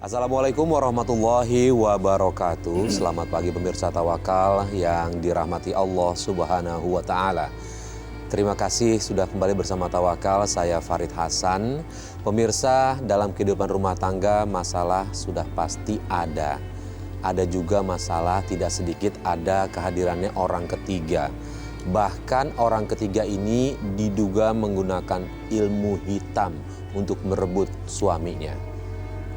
Assalamualaikum warahmatullahi wabarakatuh. Selamat pagi pemirsa Tawakal yang dirahmati Allah Subhanahu wa Ta'ala. Terima kasih sudah kembali bersama Tawakal. Saya Farid Hasan. Pemirsa, dalam kehidupan rumah tangga masalah sudah pasti ada. Ada juga masalah tidak sedikit ada kehadirannya orang ketiga. Bahkan orang ketiga ini diduga menggunakan ilmu hitam untuk merebut suaminya.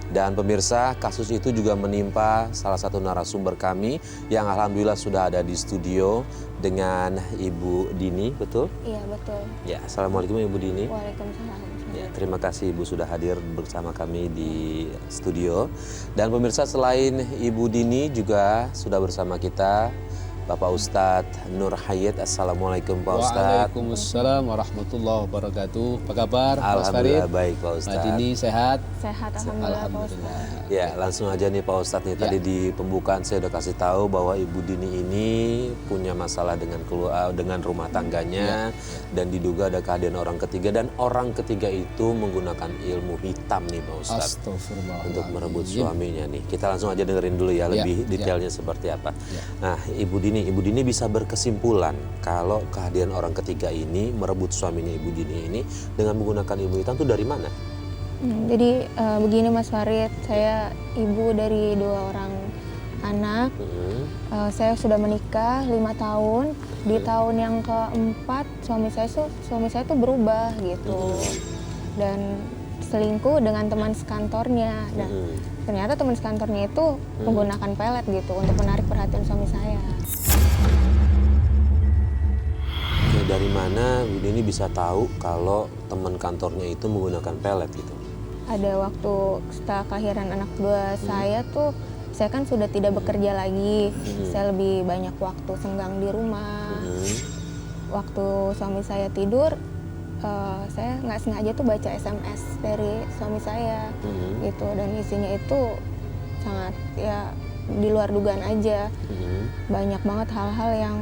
Dan pemirsa, kasus itu juga menimpa salah satu narasumber kami yang alhamdulillah sudah ada di studio dengan Ibu Dini, betul? Iya, betul. Ya, Assalamualaikum Ibu Dini. Waalaikumsalam. Ya, terima kasih Ibu sudah hadir bersama kami di studio. Dan pemirsa, selain Ibu Dini juga sudah bersama kita Bapak Ustadz Nur Hayat. Assalamualaikum Pak Ustadz. Waalaikumsalam warahmatullahi wabarakatuh. Apa kabar Pak Alhamdulillah Farid? baik Pak Ustadz. Mbak Dini sehat? Sehat, alhamdulillah Pak Ustadz. Ya, langsung aja nih Pak Ustadz nih. Tadi di pembukaan saya udah kasih tahu bahwa Ibu Dini ini punya masalah dengan rumah tangganya dan diduga ada kehadiran orang ketiga, dan orang ketiga itu menggunakan ilmu hitam nih Pak Ustadz untuk merebut suaminya nih. Kita langsung aja dengerin dulu ya lebih detailnya seperti apa. Nah, Ibu Dini bisa berkesimpulan kalau kehadiran orang ketiga ini merebut suaminya Ibu Dini ini dengan menggunakan ilmu hitam itu dari mana? Jadi begini Mas Farid, saya ibu dari 2 orang anak. Saya sudah menikah 5 tahun. Di tahun yang keempat suami saya tuh berubah gitu. Dan selingkuh dengan teman sekantornya. Dan ternyata teman sekantornya itu menggunakan pelet gitu untuk menarik perhatian suami saya. Oke, dari mana Bu Dini bisa tahu kalau teman kantornya itu menggunakan pelet gitu? Ada waktu setelah kelahiran anak kedua saya tuh, saya kan sudah tidak bekerja lagi. Saya lebih banyak waktu senggang di rumah. Waktu suami saya tidur, saya nggak sengaja tuh baca SMS dari suami saya gitu, dan isinya itu sangat ya di luar dugaan aja. Banyak banget hal-hal yang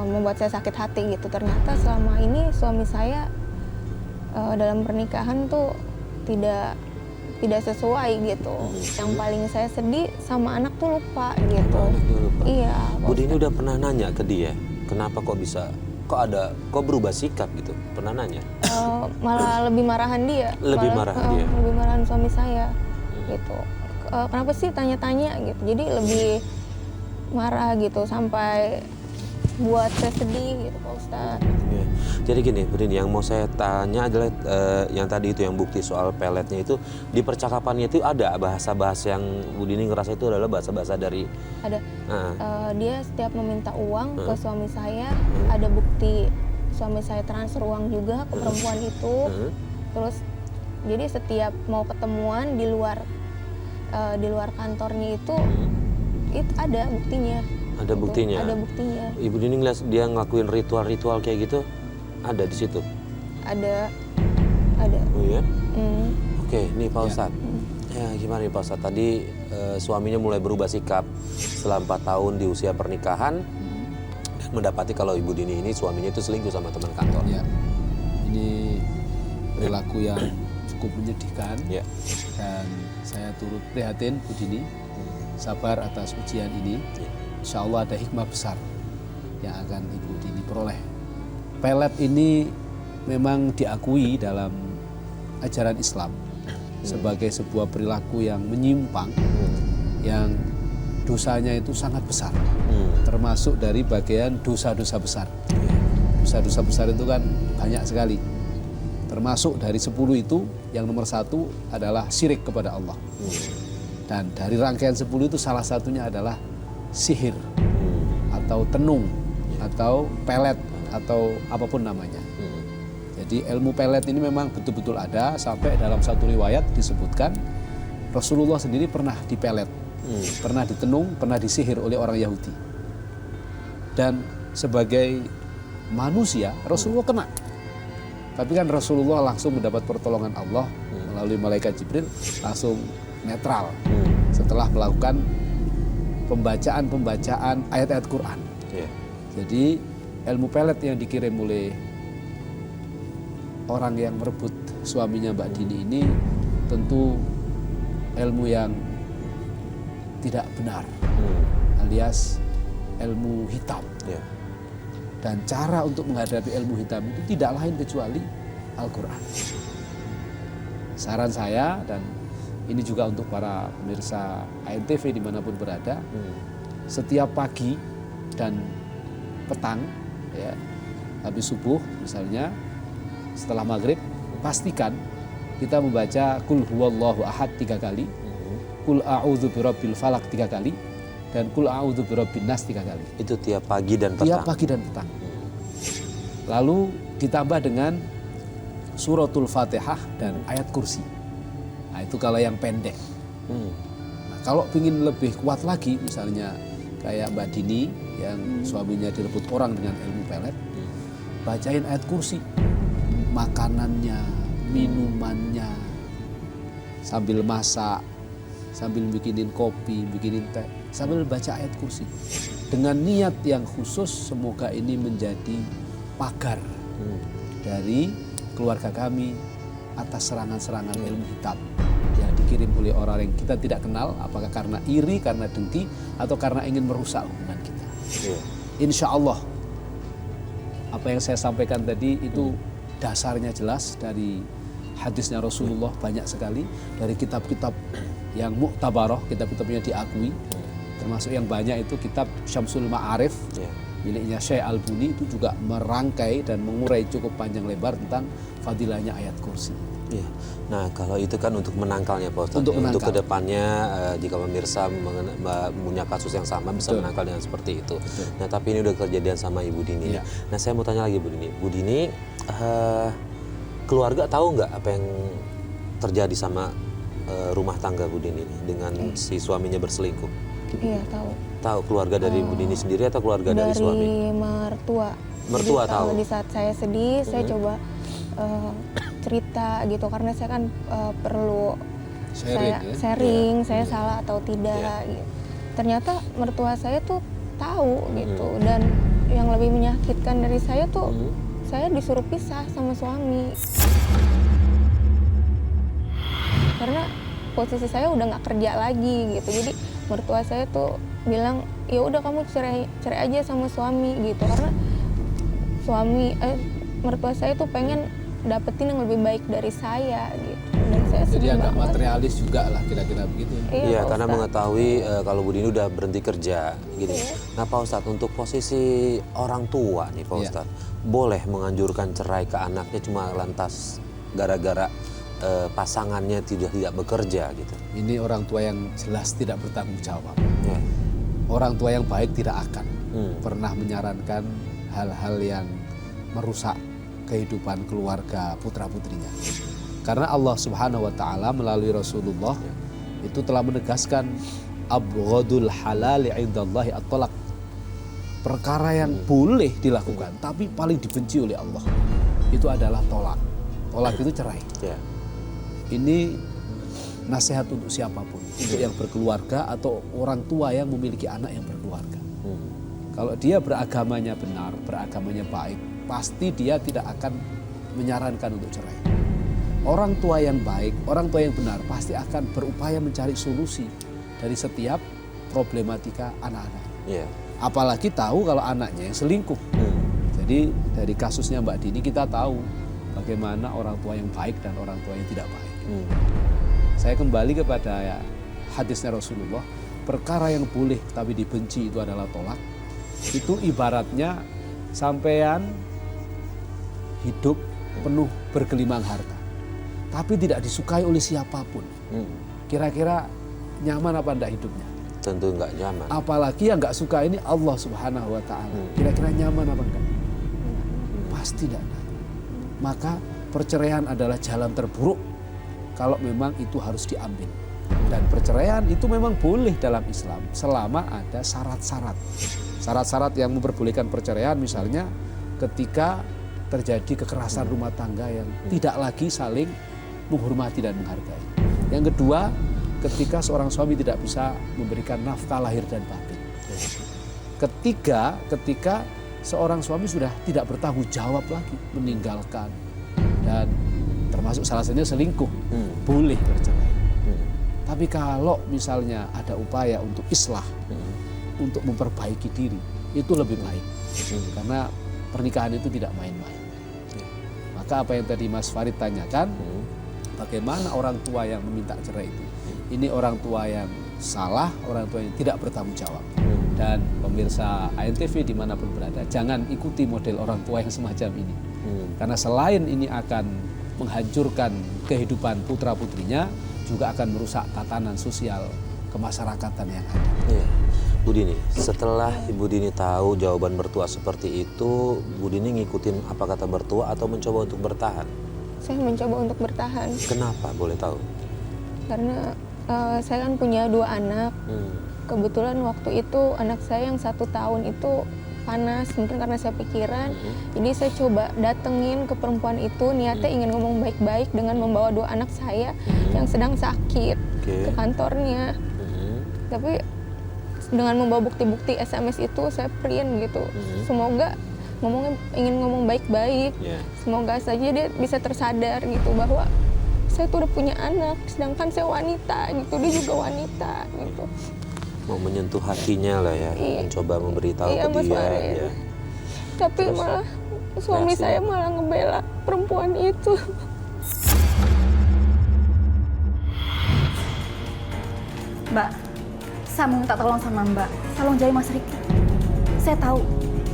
membuat saya sakit hati gitu. Ternyata selama ini suami saya dalam pernikahan tuh tidak sesuai gitu. Yang paling saya sedih sama anak tuh lupa gitu. Iya. Bu Dini udah pernah nanya ke dia, kenapa kok berubah sikap gitu? Pernah nanya? Malah lebih marahan dia. Lebih marahan suami saya gitu. Kenapa sih tanya-tanya gitu? Jadi lebih marah gitu sampai buat saya sedih gitu Pak Ustadz. Ya. Jadi gini Bu Dini, yang mau saya tanya adalah yang tadi itu yang bukti soal peletnya itu, di percakapannya itu ada bahasa-bahasa yang Bu Dini ngerasa itu adalah bahasa-bahasa dari... Ada. Dia setiap meminta uang ke suami saya, ada bukti suami saya transfer uang juga ke perempuan itu. Terus jadi setiap mau ketemuan di luar kantornya itu ada buktinya. Ada buktinya? Ada buktinya. Ibu Dini ngeliat dia ngelakuin ritual-ritual kayak gitu, ada di situ? Ada. Oh iya? Oke, nih Pak Ustadz. Ya gimana nih Pak Ustadz, tadi suaminya mulai berubah sikap setelah 4 tahun di usia pernikahan, dan mendapati kalau Ibu Dini ini suaminya itu selingkuh sama teman kantor. Ya, ini perilaku yang cukup menyedihkan. Dan saya turut prihatin Bu Dini, sabar atas ujian ini. Insya Allah ada hikmah besar yang akan Ibu Dini peroleh. Pelet ini memang diakui dalam ajaran Islam sebagai sebuah perilaku yang menyimpang, yang dosanya itu sangat besar, termasuk dari bagian dosa-dosa besar. Dosa-dosa besar itu kan banyak sekali, termasuk dari 10 itu yang nomor 1 adalah syirik kepada Allah. Dan dari rangkaian 10 itu salah satunya adalah sihir atau tenung atau pelet atau apapun namanya. Jadi ilmu pelet ini memang betul-betul ada, sampai dalam satu riwayat disebutkan Rasulullah sendiri pernah dipelet, pernah ditenung, pernah disihir oleh orang Yahudi. Dan sebagai manusia Rasulullah kena, tapi kan Rasulullah langsung mendapat pertolongan Allah melalui malaikat Jibril, langsung netral setelah melakukan pembacaan ayat-ayat Quran. Jadi ilmu pelet yang dikirim oleh orang yang merebut suaminya Mbak Dini ini tentu ilmu yang tidak benar, alias ilmu hitam. Ya. Dan cara untuk menghadapi ilmu hitam itu tidak lain kecuali Al-Quran. Saran saya, dan ini juga untuk para pemirsa ANTV dimanapun berada, setiap pagi dan petang, ya, habis subuh misalnya, setelah maghrib, pastikan kita membaca Qul huwallahu ahad 3 kali, Qul a'udzu birabbil falaq 3 kali, dan Qul a'udzu birabbin nas 3 kali. Itu tiap pagi dan petang. Tiap pagi dan petang. Lalu ditambah dengan suratul Fatihah dan ayat kursi. Nah, itu kalau yang pendek. Nah, kalau ingin lebih kuat lagi, misalnya kayak Mbak Dini yang suaminya direbut orang dengan ilmu pelet, bacain ayat kursi. Makanannya, minumannya, sambil masak, sambil bikinin kopi, bikinin teh, sambil baca ayat kursi. Dengan niat yang khusus, semoga ini menjadi pagar dari keluarga kami atas serangan-serangan ilmu hitam yang dikirim oleh orang yang kita tidak kenal, apakah karena iri, karena dengki, atau karena ingin merusak hubungan kita. Insya Allah apa yang saya sampaikan tadi itu dasarnya jelas dari hadisnya Rasulullah, banyak sekali dari kitab-kitab yang muktabaroh, kitab-kitabnya diakui, termasuk yang banyak itu kitab Syamsul Ma'arif miliknya Syekh Al-Buni, itu juga merangkai dan mengurai cukup panjang lebar tentang fadilahnya ayat kursi. Ya. Nah, kalau itu kan untuk menangkalnya Pak Ustadz. Untuk kedepannya jika pemirsa punya kasus yang sama bisa menangkal dengan seperti itu. Nah, tapi ini udah kejadian sama Ibu Dini. Ya. Nah, saya mau tanya lagi Bu Dini. Bu Dini, keluarga tahu nggak apa yang terjadi sama rumah tangga Bu Dini dengan si suaminya berselingkuh? Iya, tahu. Tahu keluarga dari Bu Dini sendiri atau keluarga dari suami? Dari mertua. Mertua jadi, tahu. Di saat saya sedih, saya coba cerita gitu, karena saya kan perlu sharing, saya salah atau tidak. Gitu. Ternyata mertua saya tuh tahu gitu, dan yang lebih menyakitkan dari saya tuh saya disuruh pisah sama suami. Karena posisi saya udah nggak kerja lagi gitu, jadi mertua saya tuh bilang ya udah kamu cerai aja sama suami gitu, karena mertua saya tuh pengen dapetin yang lebih baik dari saya gitu. Dan saya jadi agak banget. materialis juga lah kira-kira begitu. Iya, karena mengetahui kalau Bu Dini udah berhenti kerja gitu. Nah Pak Ustadz, untuk posisi orang tua nih Pak Ustadz, boleh menganjurkan cerai ke anaknya cuma lantas gara-gara pasangannya tidak bekerja gitu? Ini orang tua yang jelas tidak bertanggung jawab. Orang tua yang baik tidak akan pernah menyarankan hal-hal yang merusak kehidupan keluarga putra-putrinya. Karena Allah Subhanahu wa taala melalui Rasulullah itu telah menegaskan abghadul halali 'indallahi at-talaq. Perkara yang boleh dilakukan tapi paling dibenci oleh Allah itu adalah tolak. Tolak itu cerai. Ini nasihat untuk siapapun, untuk yang berkeluarga atau orang tua yang memiliki anak yang berkeluarga. Kalau dia beragamanya benar, beragamanya baik, pasti dia tidak akan menyarankan untuk cerai. Orang tua yang baik, orang tua yang benar pasti akan berupaya mencari solusi dari setiap problematika anak-anak. Apalagi tahu kalau anaknya yang selingkuh. Jadi dari kasusnya Mbak Dini kita tahu bagaimana orang tua yang baik dan orang tua yang tidak baik. Saya kembali kepada hadisnya Rasulullah, perkara yang boleh tapi dibenci itu adalah tolak. Itu ibaratnya sampean hidup penuh bergelimang harta, tapi tidak disukai oleh siapapun. Kira-kira nyaman apa enggak hidupnya? Tentu enggak nyaman. Apalagi yang enggak suka ini Allah Subhanahu wa taala. Kira-kira nyaman apa enggak? Pasti tidak. Maka perceraian adalah jalan terburuk kalau memang itu harus diambil. Dan perceraian itu memang boleh dalam Islam selama ada syarat-syarat. Syarat-syarat yang memperbolehkan perceraian misalnya ketika terjadi kekerasan rumah tangga yang tidak lagi saling menghormati dan menghargai. Yang kedua, ketika seorang suami tidak bisa memberikan nafkah lahir dan batin. Ketiga, ketika seorang suami sudah tidak bertanggung jawab lagi, meninggalkan dan termasuk salah satunya selingkuh, boleh bercerai. Tapi kalau misalnya ada upaya untuk islah, untuk memperbaiki diri, itu lebih baik. Karena pernikahan itu tidak main-main. Maka apa yang tadi Mas Farid tanyakan, bagaimana orang tua yang meminta cerai itu? Ini orang tua yang salah, orang tua yang tidak bertanggung jawab. Dan pemirsa ANTV dimanapun berada, jangan ikuti model orang tua yang semacam ini. Karena selain ini akan menghancurkan kehidupan putra-putrinya, juga akan merusak tatanan sosial kemasyarakatan yang ada. Iya. Bu Dini, setelah Ibu Dini tahu jawaban mertua seperti itu, Bu Dini ngikutin apa kata mertua atau mencoba untuk bertahan? Saya mencoba untuk bertahan. Kenapa, boleh tahu? Karena saya kan punya 2 anak. Kebetulan waktu itu anak saya yang 1 tahun itu panas, mungkin karena saya pikiran. Jadi saya coba datengin ke perempuan itu, niatnya ingin ngomong baik-baik dengan membawa 2 anak saya yang sedang sakit ke kantornya. Tapi dengan membawa bukti-bukti SMS itu saya print gitu. Semoga ingin ngomong baik-baik. Semoga saja dia bisa tersadar gitu bahwa saya tuh udah punya anak, sedangkan saya wanita gitu, dia juga wanita gitu. Mau menyentuh hatinya lah ya, mencoba memberitahu ke dia. Ya. Tapi terus, malah suami saya malah ngebela perempuan itu. Mbak, saya mau minta tolong sama Mbak, tolong jauhi Mas Riki. Saya tahu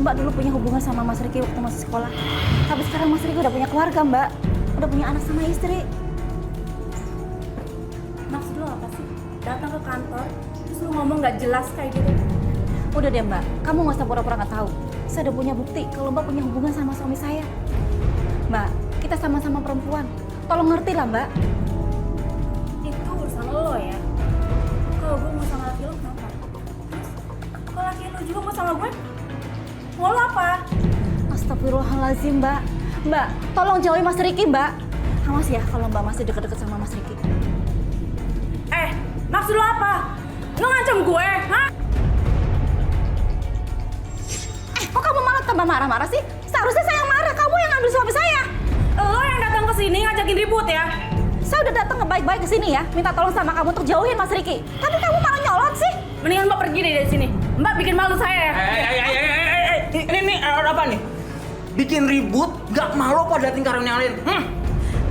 Mbak dulu punya hubungan sama Mas Riki waktu masih sekolah. Tapi sekarang Mas Riki udah punya keluarga, Mbak. Udah punya anak sama istri. Maksud lo apa sih? Datang ke kantor, terus lo ngomong gak jelas kayak gitu. Udah deh Mbak, kamu gak usah pura-pura gak tahu. Saya udah punya bukti kalau Mbak punya hubungan sama suami saya. Mbak, kita sama-sama perempuan. Tolong ngerti lah Mbak. Itu urusan lo ya. Kalau gue mau sama laki lo kenapa? Kalau laki lo juga mau sama gue, mau lo apa? Astagfirullahaladzim Mbak. Mbak, tolong jauhi Mas Riki Mbak. Awas ya kalau Mbak masih deket-deket sama Mas Riki. Maksud lo apa? Lo ngancam gue, hah? Kok kamu malah tambah marah-marah sih? Seharusnya saya yang marah, kamu yang ambil suami saya. Lo yang datang ke sini ngajakin ribut ya? Saya udah datang baik-baik ke sini ya, minta tolong sama kamu untuk jauhin Mas Riki. Tapi kamu malah nyolot sih. Mendingan Mbak pergi deh dari sini. Mbak bikin malu saya ya. Ini apa nih? Bikin ribut, gak malu apa dating karyawan yang lain?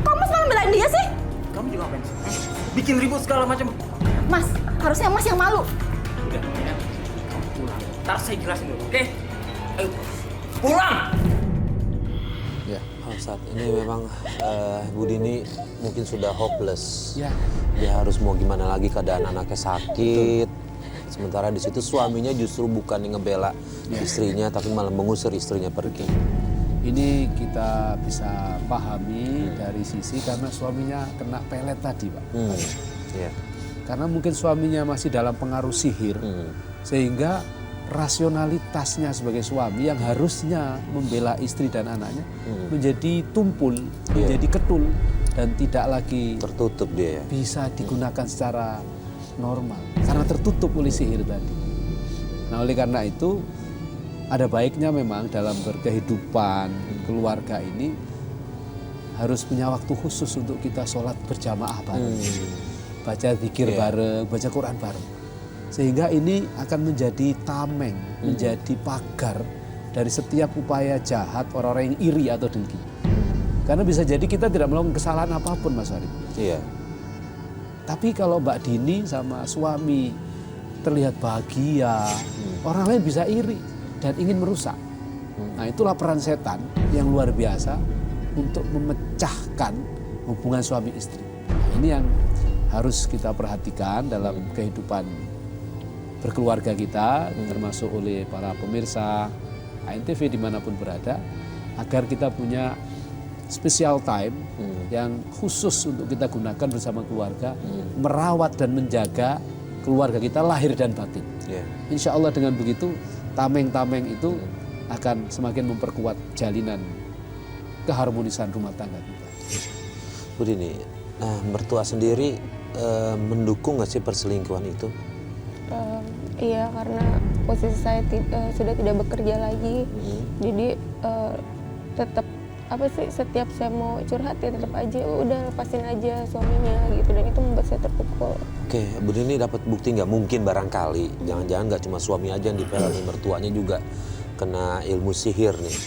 Kamu selalu belain dia sih? Kamu juga ngapain sih? Bikin ribut segala macam. Mas, harusnya Mas yang malu. Udah, ya. Kamu pulang. Ntar saya jelasin dulu, oke? Ayo, pulang! Ya, saat ini memang Bu Dini mungkin sudah hopeless. Ya. Dia harus mau gimana lagi, keadaan anaknya sakit. Sementara di situ suaminya justru bukan yang ngebela istrinya, tapi malah mengusir istrinya pergi. Ini kita bisa pahami dari sisi karena suaminya kena pelet tadi, Pak. Iya. Karena mungkin suaminya masih dalam pengaruh sihir, sehingga rasionalitasnya sebagai suami yang harusnya membela istri dan anaknya menjadi tumpul, menjadi ketul, dan tidak lagi Tertutup dia ya. bisa digunakan secara normal karena tertutup oleh sihir tadi. Nah, oleh karena itu ada baiknya memang dalam berkehidupan keluarga ini harus punya waktu khusus untuk kita sholat berjamaah bareng, baca zikir bareng, baca Quran bareng, sehingga ini akan menjadi tameng, menjadi pagar dari setiap upaya jahat orang-orang yang iri atau dengki. Karena bisa jadi kita tidak melakukan kesalahan apapun, Mas Farid. Iya. Tapi kalau Mbak Dini sama suami terlihat bahagia, orang lain bisa iri dan ingin merusak. Nah, itulah peran setan yang luar biasa untuk memecahkan hubungan suami istri. Nah, ini yang harus kita perhatikan dalam kehidupan berkeluarga kita, termasuk oleh para pemirsa ANTV dimanapun berada, agar kita punya special time yang khusus untuk kita gunakan bersama keluarga, merawat dan menjaga keluarga kita lahir dan batin. Insya Allah dengan begitu tameng-tameng itu akan semakin memperkuat jalinan keharmonisan rumah tangga kita. Bu Dini, nah mertua sendiri mendukung nggak sih perselingkuhan itu? Iya, karena posisi saya sudah tidak bekerja lagi, jadi tetap apa sih, setiap saya mau curhat ya tetap aja udah lepasin aja suaminya gitu, dan itu membuat saya terpukul. Oke, Bu Dini dapat bukti nggak? Mungkin barangkali, jangan-jangan nggak cuma suami aja yang dipelot nih, mertuanya juga kena ilmu sihir nih.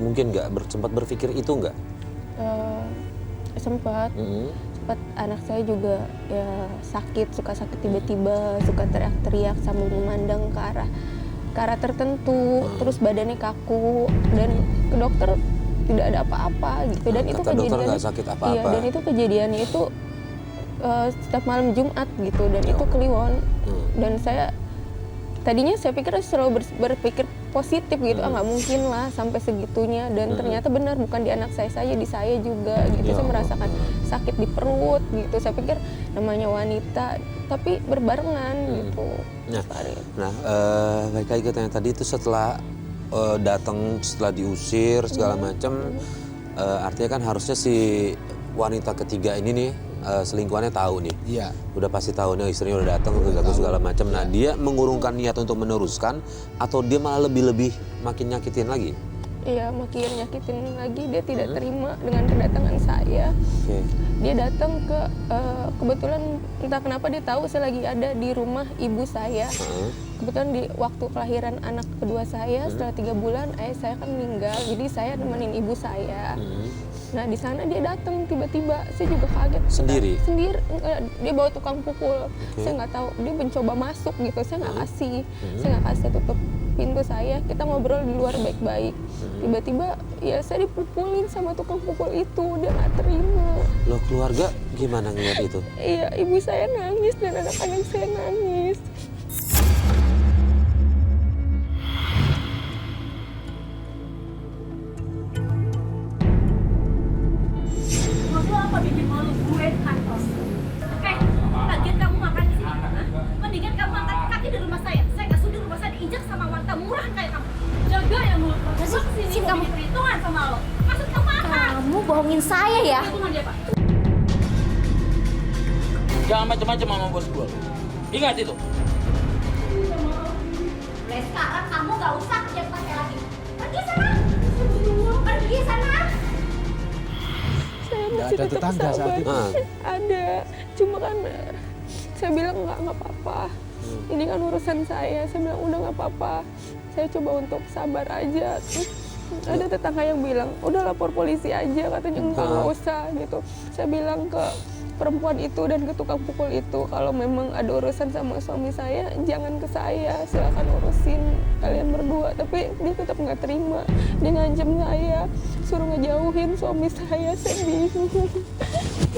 Mungkin nggak sempat berpikir itu nggak? Sempat anak saya juga ya sakit, suka sakit tiba-tiba, suka teriak-teriak sambil memandang ke arah tertentu, terus badannya kaku, dan ke dokter tidak ada apa-apa gitu. Dan itu Kata dokter kejadiannya nggak sakit apa-apa. iya, dan itu kejadiannya itu setiap malam Jumat gitu, dan itu Kliwon. Dan saya tadinya saya pikir selalu berpikir positif gitu, nggak mungkin lah sampai segitunya, dan ternyata benar, bukan di anak saya saja, di saya juga gitu. Saya merasakan sakit di perut gitu. Saya pikir namanya wanita, tapi berbarengan gitu. Nah, balik lagi ke tanya tadi itu, setelah datang, setelah diusir segala macam, artinya kan harusnya si wanita ketiga ini nih, selingkuhannya tahu nih. Iya. Udah pasti tahu nih istrinya udah datang, udah ganggu segala macam. Nah, dia mengurungkan niat untuk meneruskan, atau dia malah lebih makin nyakitin lagi? Iya, makin nyakitin lagi. Dia tidak terima dengan kedatangan saya. Dia datang ke kebetulan entah kenapa dia tahu saya lagi ada di rumah ibu saya. Kebetulan di waktu kelahiran anak kedua saya, setelah 3 bulan ayah saya kan meninggal, jadi saya nemenin ibu saya. Nah, di sana dia datang tiba-tiba, saya juga kaget. Sendiri? Sendiri, dia bawa tukang pukul. Saya nggak tahu, dia mencoba masuk gitu, saya nggak kasih. Saya nggak kasih, tutup pintu saya, kita ngobrol di luar baik-baik. Tiba-tiba ya saya dipukulin sama tukang pukul itu, dia nggak terima. Loh, keluarga gimana ngeliat itu? Iya, ibu saya nangis dan anak-anak saya nangis. Maksud apa bikin malu gue di kantor? Lagian kamu makan di sini. Mendingan kamu angkat kaki di rumah saya. Saya nggak sudi rumah saya diinjak sama wanita murahan kayak kamu. Jaga ya mulut. Masuk sini kamu perhitungan sama lo. Maksud kamu apa? Kamu bohongin saya ya? Perhitungan dia, Pak. Jangan macam-macam sama bos gue. Ingat itu. Mulai sekarang kamu nggak usah kerja tempat saya lagi. Pergi sana. Pergi sana. Saya Nggak masih ada tetap tetangga saat sabar. itu? Ada, cuma kan saya bilang nggak apa-apa. Ini kan urusan saya bilang udah nggak apa-apa. Saya coba untuk sabar aja. Terus ada tetangga yang bilang udah lapor polisi aja, katanya nggak usah gitu. Saya bilang ke perempuan itu dan ke tukang pukul itu, kalau memang ada urusan sama suami saya jangan ke saya, silakan urusin kalian berdua. Tapi dia tetap nggak terima, dia ngancam saya, suruh ngejauhin suami saya bingung.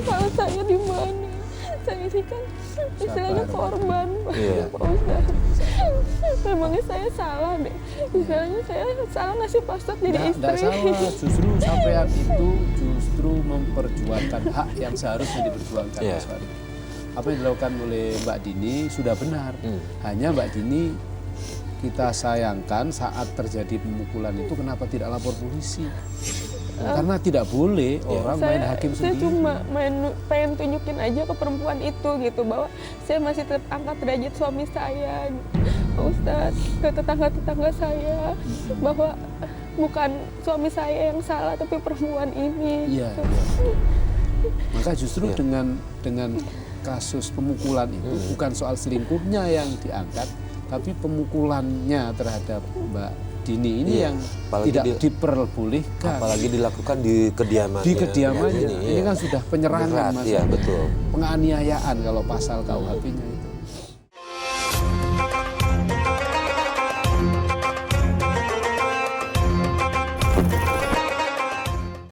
Kalau saya di mana? Saya ini kan istilahnya korban, Pak Ustadz. Memangnya saya salah deh, istilahnya saya salah ngasih password jadi istri. Tidak salah, justru sampean itu justru memperjuangkan hak yang seharusnya diperjuangkan Mas Farid. Apa yang dilakukan oleh Mbak Dini sudah benar. Hanya Mbak Dini kita sayangkan saat terjadi pemukulan itu kenapa tidak lapor polisi? Karena tidak boleh orang main hakim Saya sendiri. cuma pengen tunjukin aja ke perempuan itu gitu, bahwa saya masih tetap angkat derajat suami saya, Pak Ustadz, ke tetangga-tetangga saya, bahwa bukan suami saya yang salah tapi perempuan ini. Iya. Maka justru dengan kasus pemukulan itu bukan soal selingkuhnya yang diangkat, tapi pemukulannya terhadap Mbak Dini ini yang apalagi tidak diperbolehkan. Apalagi dilakukan di kediamannya. Di kediamannya. Ini, Ini kan sudah penyerangan, berat, Mas. iya betul. Penganiayaan kalau pasal KUHP-nya itu.